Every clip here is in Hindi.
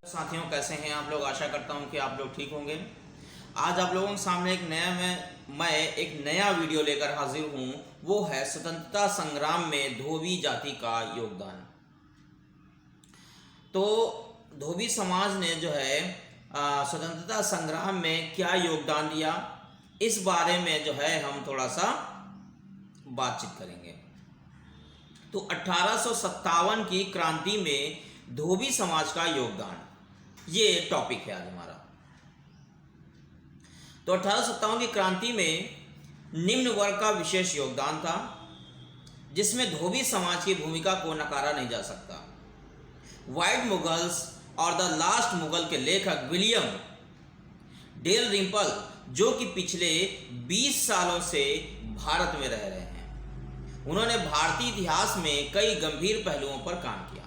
साथियों, कैसे हैं आप लोग। आशा करता हूं कि आप लोग ठीक होंगे। आज आप लोगों के सामने मैं एक नया वीडियो लेकर हाजिर हूं। वो है स्वतंत्रता संग्राम में धोबी जाति का योगदान। तो धोबी समाज ने जो है स्वतंत्रता संग्राम में क्या योगदान दिया, इस बारे में जो है हम थोड़ा सा बातचीत करेंगे। तो 1857 की क्रांति में धोबी समाज का योगदान, ये टॉपिक है आज हमारा। तो 1857 की क्रांति में निम्न वर्ग का विशेष योगदान था, जिसमें धोबी समाज की भूमिका को नकारा नहीं जा सकता। व्हाइट मुगल्स और द लास्ट मुगल के लेखक विलियम डेलरिम्पल, जो कि पिछले 20 सालों से भारत में रह रहे हैं, उन्होंने भारतीय इतिहास में कई गंभीर पहलुओं पर काम किया।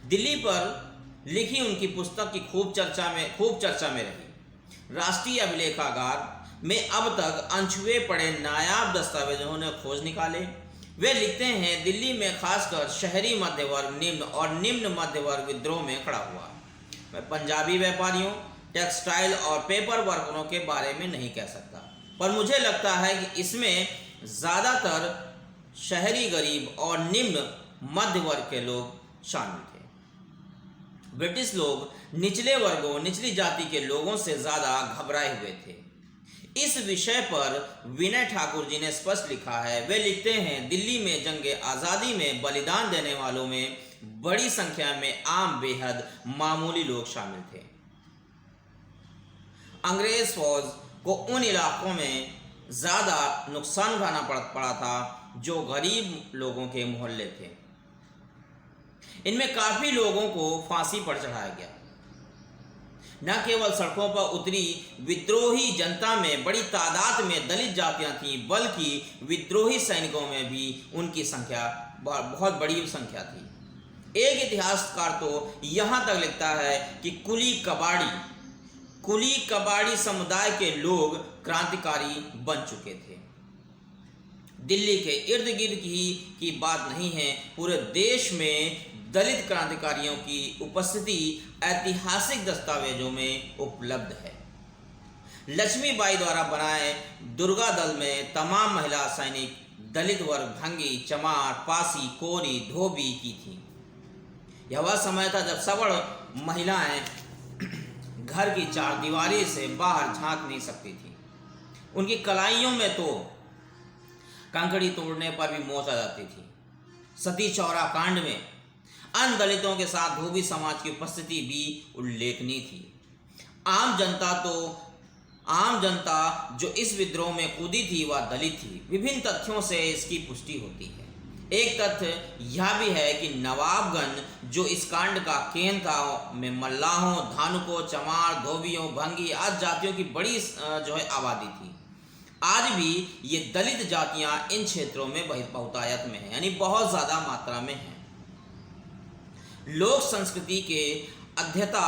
दिल्ली पर लिखी उनकी पुस्तक की खूब चर्चा में रही। राष्ट्रीय अभिलेखागार में अब तक अनछुए पड़े नायाब दस्तावेजों ने खोज निकाले। वे लिखते हैं, दिल्ली में खासकर शहरी मध्य वर्ग निम्न और निम्न मध्य वर्ग विद्रोह में खड़ा हुआ। मैं पंजाबी व्यापारियों, टेक्सटाइल और पेपर वर्करों के बारे में नहीं कह सकता, पर मुझे लगता है कि इसमें ज़्यादातर शहरी गरीब और निम्न मध्य वर्ग के लोग शामिल थे। ब्रिटिश लोग निचले वर्गों, निचली जाति के लोगों से ज़्यादा घबराए हुए थे। इस विषय पर विनय ठाकुर जी ने स्पष्ट लिखा है। वे लिखते हैं, दिल्ली में जंगे आज़ादी में बलिदान देने वालों में बड़ी संख्या में आम बेहद मामूली लोग शामिल थे। अंग्रेज फौज को उन इलाकों में ज़्यादा नुकसान उठाना पड़ा था जो गरीब लोगों के मोहल्ले थे। इनमें काफ़ी लोगों को फांसी पर चढ़ाया गया। न केवल सड़कों पर उतरी विद्रोही जनता में बड़ी तादाद में दलित जातियां थीं, बल्कि विद्रोही सैनिकों में भी उनकी संख्या बहुत बड़ी संख्या थी। एक इतिहासकार तो यहाँ तक लिखता है कि कुली कबाड़ी समुदाय के लोग क्रांतिकारी बन चुके थे। दिल्ली के इर्द गिर्द की बात नहीं है, पूरे देश में दलित क्रांतिकारियों की उपस्थिति ऐतिहासिक दस्तावेजों में उपलब्ध है। लक्ष्मीबाई द्वारा बनाए दुर्गा दल में तमाम महिला सैनिक दलित वर्ग भंगी, चमार, पासी, कोरी, धोबी की थी। यह वह समय था जब सवर्ण महिलाएं घर की चार दीवारी से बाहर झांक नहीं सकती थी। उनकी कलाइयों में तो कंकड़ी तोड़ने पर भी मौत आ जाती थी। सती चौरा कांड में अन्य दलितों के साथ धोबी समाज की उपस्थिति भी उल्लेखनीय थी। आम जनता जो इस विद्रोह में कूदी थी वह दलित थी। विभिन्न तथ्यों से इसकी पुष्टि होती है। एक तथ्य यह भी है कि नवाबगंज, जो इस कांड का केंद्र था, में मल्लाहों, धानुकों, चमार, धोबियों, भंगी आदि जातियों की बड़ी आबादी थी। आज भी ये दलित जातियां इन क्षेत्रों में बहुतायत में हैं, यानी बहुत ज़्यादा मात्रा में हैं। लोक संस्कृति के अध्येता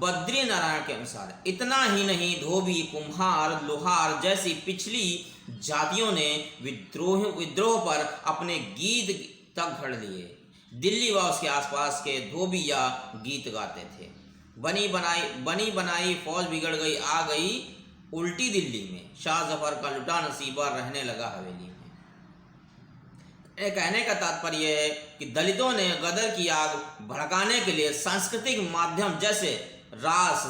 बद्री नारायण के अनुसार इतना ही नहीं, धोबी, कुम्हार, लोहार जैसी पिछली जातियों ने विद्रोह पर अपने गीत तक घड़ लिए। दिल्ली व उसके आसपास के धोबिया गीत गाते थे। बनी बनाई फौज बिगड़ गई, आ गई उल्टी दिल्ली में, शाह जफर का लुटा नसीबा रहने लगा हवेली में। कहने का तात्पर्य है कि दलितों ने गदर की आग भड़काने के लिए सांस्कृतिक माध्यम जैसे रास,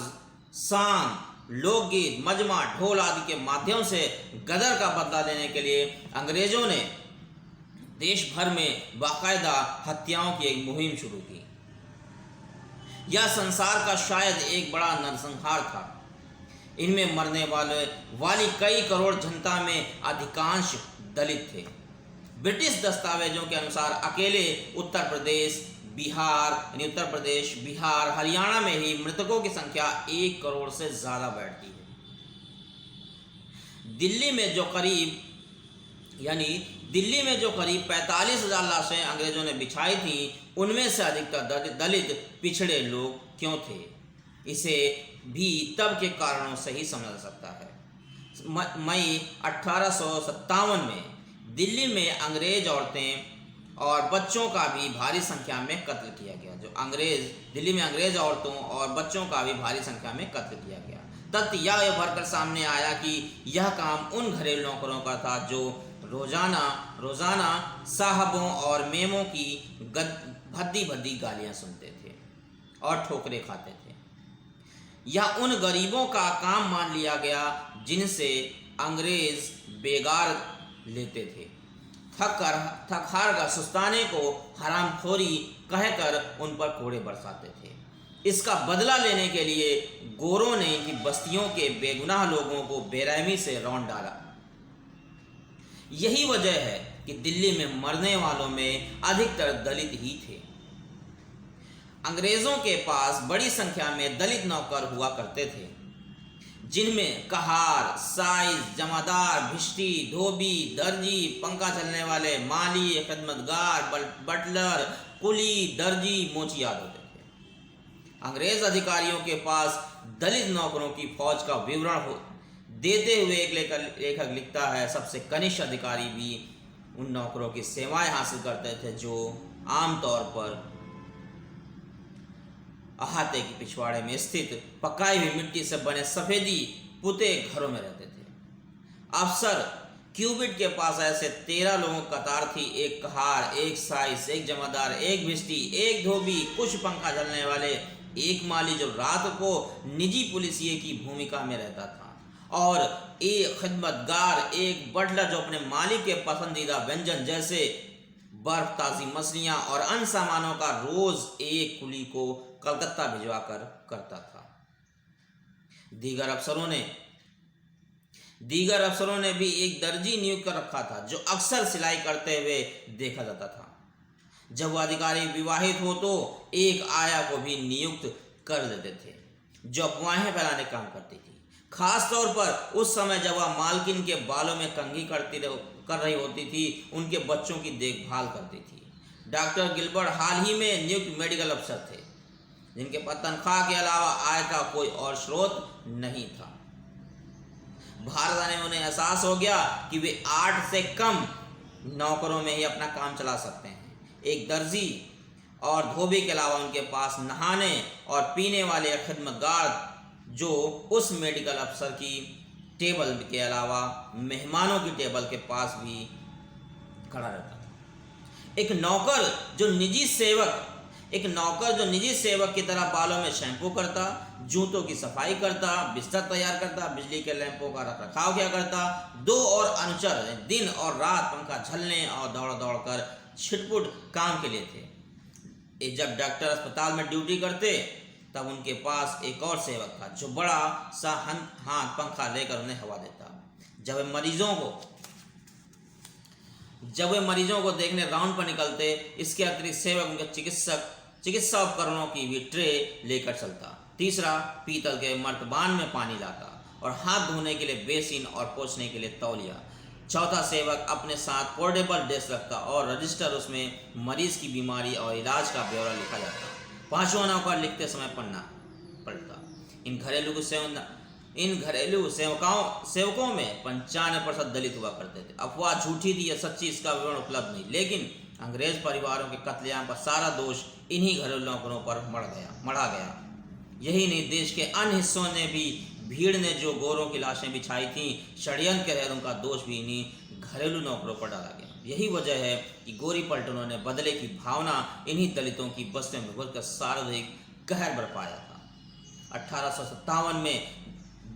सांग, लोकगीत, मजमा, ढोल आदि के माध्यम से गदर का बदला देने के लिए अंग्रेजों ने देश भर में बाकायदा हत्याओं की एक मुहिम शुरू की। यह संसार का शायद एक बड़ा नरसंहार था। इनमें मरने वाली कई करोड़ जनता में अधिकांश दलित थे। ब्रिटिश दस्तावेजों के अनुसार अकेले उत्तर प्रदेश, बिहार, हरियाणा में ही मृतकों की संख्या 1 करोड़ से ज़्यादा बैठती है। दिल्ली में जो करीब 45,000 लाशें अंग्रेजों ने बिछाई थीं, उनमें से अधिकतर दलित पिछड़े लोग क्यों थे, इसे भी तब के कारणों से ही समझा जा सकता है। मई 1857 में दिल्ली में अंग्रेज औरतें और बच्चों का भी भारी संख्या में कत्ल किया गया। जो दिल्ली में अंग्रेज औरतों और बच्चों का भी भारी संख्या में कत्ल किया गया। तथ्य यह भरकर सामने आया कि यह काम उन घरेलू नौकरों का था जो रोजाना साहबों और मेमों की भद्दी भद्दी गालियां सुनते थे और ठोकरें खाते थे। यह उन गरीबों का काम मान लिया गया जिनसे अंग्रेज बेगार लेते थे। थक हार का सुस्ताने को हरामखोरी कहकर उन पर कोड़े बरसाते थे। इसका बदला लेने के लिए गोरों ने इनकी बस्तियों के बेगुनाह लोगों को बेरहमी से रौंद डाला। यही वजह है कि दिल्ली में मरने वालों में अधिकतर दलित ही थे। अंग्रेजों के पास बड़ी संख्या में दलित नौकर हुआ करते थे, जिनमें कहार, साइज, जमादार, भिष्टी, धोबी, दर्जी, पंखा चलने वाले, माली, खिदमतगार, बटलर, कुली, दर्जी, मोचियात होते थे। अंग्रेज अधिकारियों के पास दलित नौकरों की फौज का विवरण देते हुए एक लेखक लिखता है, सबसे कनिष्ठ अधिकारी भी उन नौकरों की सेवाएं हासिल करते थे जो आमतौर पर अहाते के पिछवाड़े में स्थित पकाई हुई मिट्टी से बने सफेदी पुते घरों में रहते थे। अफसर क्यूबिट के पास ऐसे 13 लोगों की कतार थी। एक कहार, एक साइस, एक जमादार, एक भिष्टी, एक धोबी, कुछ पंखा झलने वाले, एक माली जो रात को निजी पुलिसिये की भूमिका में रहता था, और एक खिदमतगार, एक बटलर जो अपने मालिक के पसंदीदा व्यंजन जैसे बर्फ, ताज़ी मछलियाँ और अन्य सामानों का रोज एक कुली को कलकत्ता भिजवा कर करता था। दीगर अफसरों ने भी एक दर्जी नियुक्त कर रखा था जो अक्सर सिलाई करते हुए देखा जाता था। जब वह अधिकारी विवाहित हो तो एक आया को भी नियुक्त कर देते थे जो अफवाहें फैलाने काम करती थी, खास तौर पर उस समय जब वह मालकिन के बालों में कंघी कर रही होती थी, उनके बच्चों की देखभाल करती थी। डॉक्टर गिलबर्ट हाल ही में नियुक्त मेडिकल अफसर थे, जिनके पास तनख्वाह के अलावा आय का कोई और स्रोत नहीं था। भारत आने में उन्हें एहसास हो गया कि वे 8 से कम नौकरों में ही अपना काम चला सकते हैं। एक दर्जी और धोबी के अलावा उनके पास नहाने और पीने वाले खिदमतगार जो उस मेडिकल अफसर की टेबल के अलावा मेहमानों की टेबल के पास भी खड़ा रहता था। एक नौकर जो निजी सेवक की तरह बालों में शैम्पू करता, जूतों की सफाई करता, बिस्तर तैयार करता, बिजली के लैंपों का रखरखाव किया करता। 2 और अनुचर दिन और रात पंखा झलने और दौड़ दौड़ कर छिटपुट काम के लिए थे। जब डॉक्टर अस्पताल में ड्यूटी करते तब उनके पास एक और सेवक था जो बड़ा सा हाथ पंखा लेकर उन्हें हवा देता। जब वे मरीजों को देखने राउंड पर निकलते, इसके अतिरिक्त सेवक उनके चिकित्सा उपकरणों की भी ट्रे लेकर चलता। तीसरा, पीतल के मर्तबान में पानी लाता और हाथ धोने के लिए बेसिन और पोंछने के लिए तौलिया। चौथा सेवक अपने साथ पोर्टेबल डेस्क रखता और रजिस्टर, उसमें मरीज की बीमारी और इलाज का ब्यौरा लिखा जाता। 5वां नौकर लिखते समय पढ़ना पड़ता। इन घरेलू सेवकों में 95% दलित हुआ करते थे। अफवाह झूठी थी या सच्ची, इसका विवरण उपलब्ध नहीं, लेकिन अंग्रेज परिवारों के कत्लेआम पर सारा दोष इन्हीं घरेलू नौकरों पर मढ़ा गया। यही नहीं, देश के अन्य हिस्सों ने भी भीड़ ने जो गोरों की लाशें बिछाई थीं, षड्यंत्र के तहत उनका दोष भी इन्हीं घरेलू नौकरों पर डाला गया। यही वजह है कि गोरी पलटनों ने बदले की भावना इन्हीं दलितों की बस्तियों में घुसकर सार्वजनिक कहर बरपाया था। 1857 में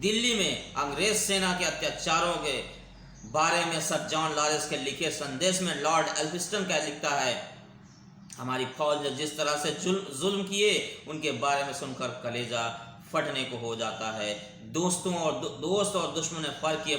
दिल्ली में अंग्रेज सेना के अत्याचारों के बारे में सर जॉन लॉरेंस के लिखे संदेश में लॉर्ड एल्फिंस्टन क्या लिखता है, हमारी फौज ने जिस तरह से जुल्म किए उनके बारे में सुनकर कलेजा फटने को हो जाता है। दोस्त और दुश्मन ने फर्क किए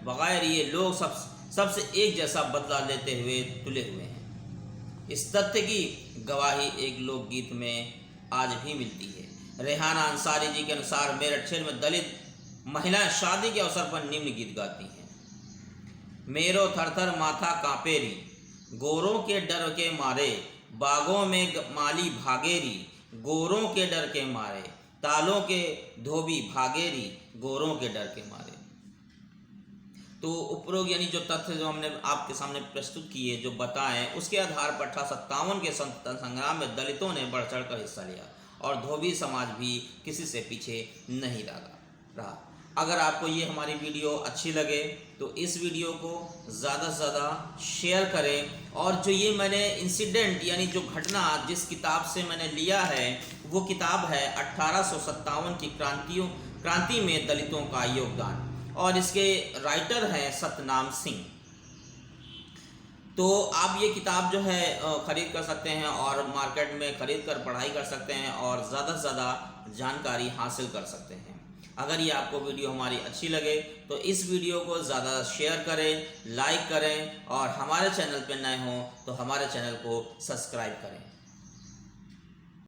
बगैर ये लोग सबसे एक जैसा बदला लेते हुए तुले हुए हैं। इस तथ्य की गवाही एक लोकगीत में आज भी मिलती है। रेहाना अंसारी जी के अनुसार मेरठ शहर में दलित महिलाएं शादी के अवसर पर निम्न गीत गाती हैं। मेरो थरथर माथा कांपेरी, गोरों के डर के मारे, बागों में माली भागेरी, गोरों के डर के मारे, तालों के धोबी भागेरी, गोरों के डर के मारे। तो उपरोक्त यानी जो तथ्य जो हमने आपके सामने प्रस्तुत किए, जो बताएं, उसके आधार पर 1857 के स्वतंत्रता संग्राम में दलितों ने बढ़ चढ़ कर हिस्सा लिया और धोबी समाज भी किसी से पीछे नहीं रहा। अगर आपको ये हमारी वीडियो अच्छी लगे तो इस वीडियो को ज़्यादा से ज़्यादा शेयर करें। और जो ये मैंने इंसिडेंट यानी जो घटना जिस किताब से मैंने लिया है वो किताब है 1857 की क्रांति में दलितों का योगदान, और इसके राइटर हैं सतनाम सिंह। तो आप ये किताब जो है ख़रीद कर सकते हैं और मार्केट में ख़रीद कर पढ़ाई कर सकते हैं और ज़्यादा से ज़्यादा जानकारी हासिल कर सकते हैं। अगर ये आपको वीडियो हमारी अच्छी लगे तो इस वीडियो को ज़्यादा शेयर करें, लाइक करें, और हमारे चैनल पर नए हों तो हमारे चैनल को सब्सक्राइब करें।